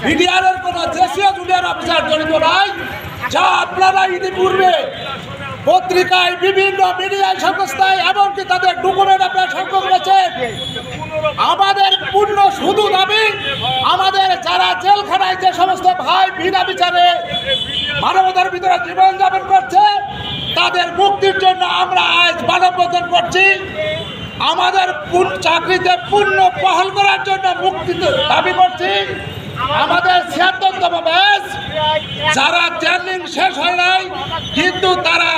বিডিআরের কোনো দেশীয় জুনিয়র অফিসার জড়িত নাই, যা আপনারা ইতিপূর্বে পত্রিকায় বিভিন্ন মিডিয়া সংস্থায় এমনকি তাদের ডকুমেন্ট আপনারা সংগ্রহ করেছেন। আমাদের পূর্ণ শুধু দাবি, আমাদের যারা জেলখানায় যে সমস্ত ভাই বিনা বিচারে মানবতার ভিতরে জীবনযাপন করছে তাদের মুক্তির জন্য আমরা আজ মানববন্ধন করছি। আমাদের চাকরিতে পূর্ণ বহাল করার জন্য মুক্তি দাবি করছি। আমাদের ৭৬তম ব্যাচ যারা ট্রেনিং শেষ হয় নাই কিন্তু তারা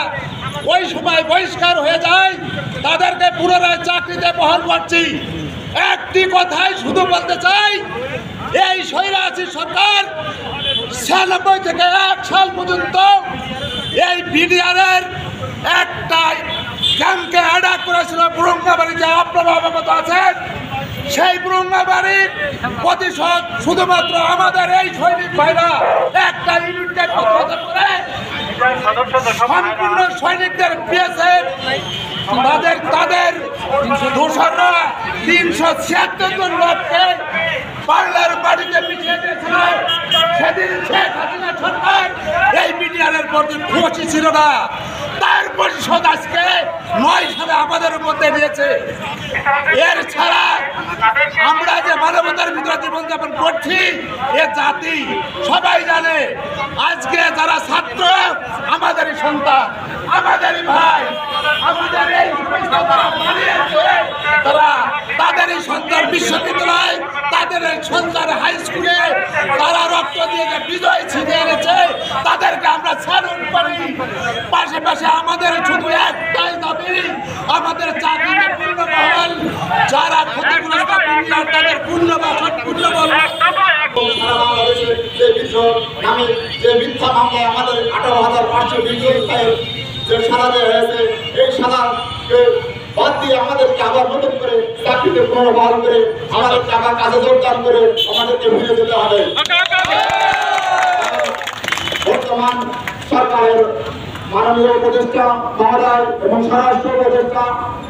ওই সময় বহিষ্কার হয়ে যায়, তাদেরকে পুনরায় চাকরিতে বহাল করছি। একটি কথাই শুধু বলতে চাই, এই স্বৈরাচারী সরকার ৯৬ থেকে ১ সাল পর্যন্ত এই বিডিআরের একটা ক্যাম্পকে অ্যাটাক করেছিল বুরঙ্গাবাড়িতে, আপনারা অবগত আছেন। সেই বুরঙ্গাবাড়ির প্রতিশোধ শুধুমাত্র আমাদের এই সৈনিক ভাইরা একটা ইউনিটকে প্রতিহত করে সম্পূর্ণ সৈনিকদের পেয়েছে। তাদের দূষণরা ৩৭৬ জন লোককে বাংলার বাড়িতে পিছিয়ে দিয়েছিল। সেদিন শেখ হাসিনা সরকার এই বিডিআরের প্রতি খুশি ছিল না, তার প্রতিশোধ আজকে ৯ সালে আমাদের মধ্যে নিয়েছে। এর ছাড়া আমরা যে মানবতার ভিতরে জীবনযাপন করছি এ জাতি সবাই জানে। আজকে যারা ছাত্র আমাদেরই সন্তান, আমাদেরই ভাই, আমাদের এই তারা তাদেরই সন্তান বিশ্ববিদ্যালয়, তাদের সন্তান হাই স্কুলে তারা রক্ত দিয়ে যে বিজয় ছিনিয়ে এনেছে তাদেরকে আমরা স্যালুট করি। পাশাপাশি আমাদের শুধু একটাই দাবি, আমাদের চাকরিতে পূর্ণ বহাল, যারা ক্ষতিগ্রস্ত তাদের পূর্ণ বা সম্পূর্ণ বহাল। যে মিথ্যা মামলায় আমাদের ১৮,৫২০ যে সাজা দেওয়া হয়েছে, এই সাজাকে বাদ দিয়ে আমাদেরকে আবার নতুন করে চাকরিতে পুনর্বহাল করে আমাদেরকে আবার কাজে যোগদান করে আমাদেরকে ফিরে যেতে হবে। বর্তমান সরকারের মাননীয় উপদেষ্টা মহোদয় এবং স্বরাষ্ট্র উপদেষ্টা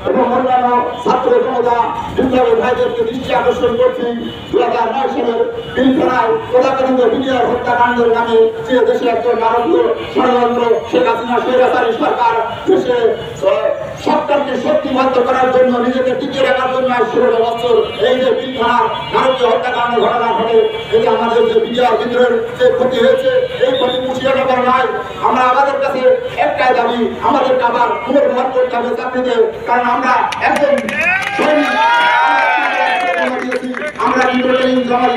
এবং অন্যান্য ছাত্র জনতা বিপ্লবী ভাইদেরকে দৃষ্টি আকর্ষণ করছি। ২০০৯ সালের পিলখানায় তদাকথিত বিডিআর হত্যাকাণ্ডের নামে যে দেশে একজন নারকীয় ষড়যন্ত্র শেখ হাসিনা স্বৈরাচারী সরকার দেশে সরকারকে শক্তিবদ্ধ করার জন্য, নিজেকে টিকিয়ে রাখার জন্য ১৬ বছর এই যে পিলখানার নারকীয় হত্যাকাণ্ড ঘটনা ঘটে, এই যে আমাদের যে বিডিআর বিদ্রোহের যে ক্ষতি হয়েছে এই ক্ষতি পুষিয়ে দেওয়ার নয়। আমরা আমাদের কাছে একটাই দাবি, আমাদেরকে আবার পুনর্বহাল করতে হবে চাকরিতে, কারণ আমরা একজন আমরা কিন্তু ট্রেনিং জমা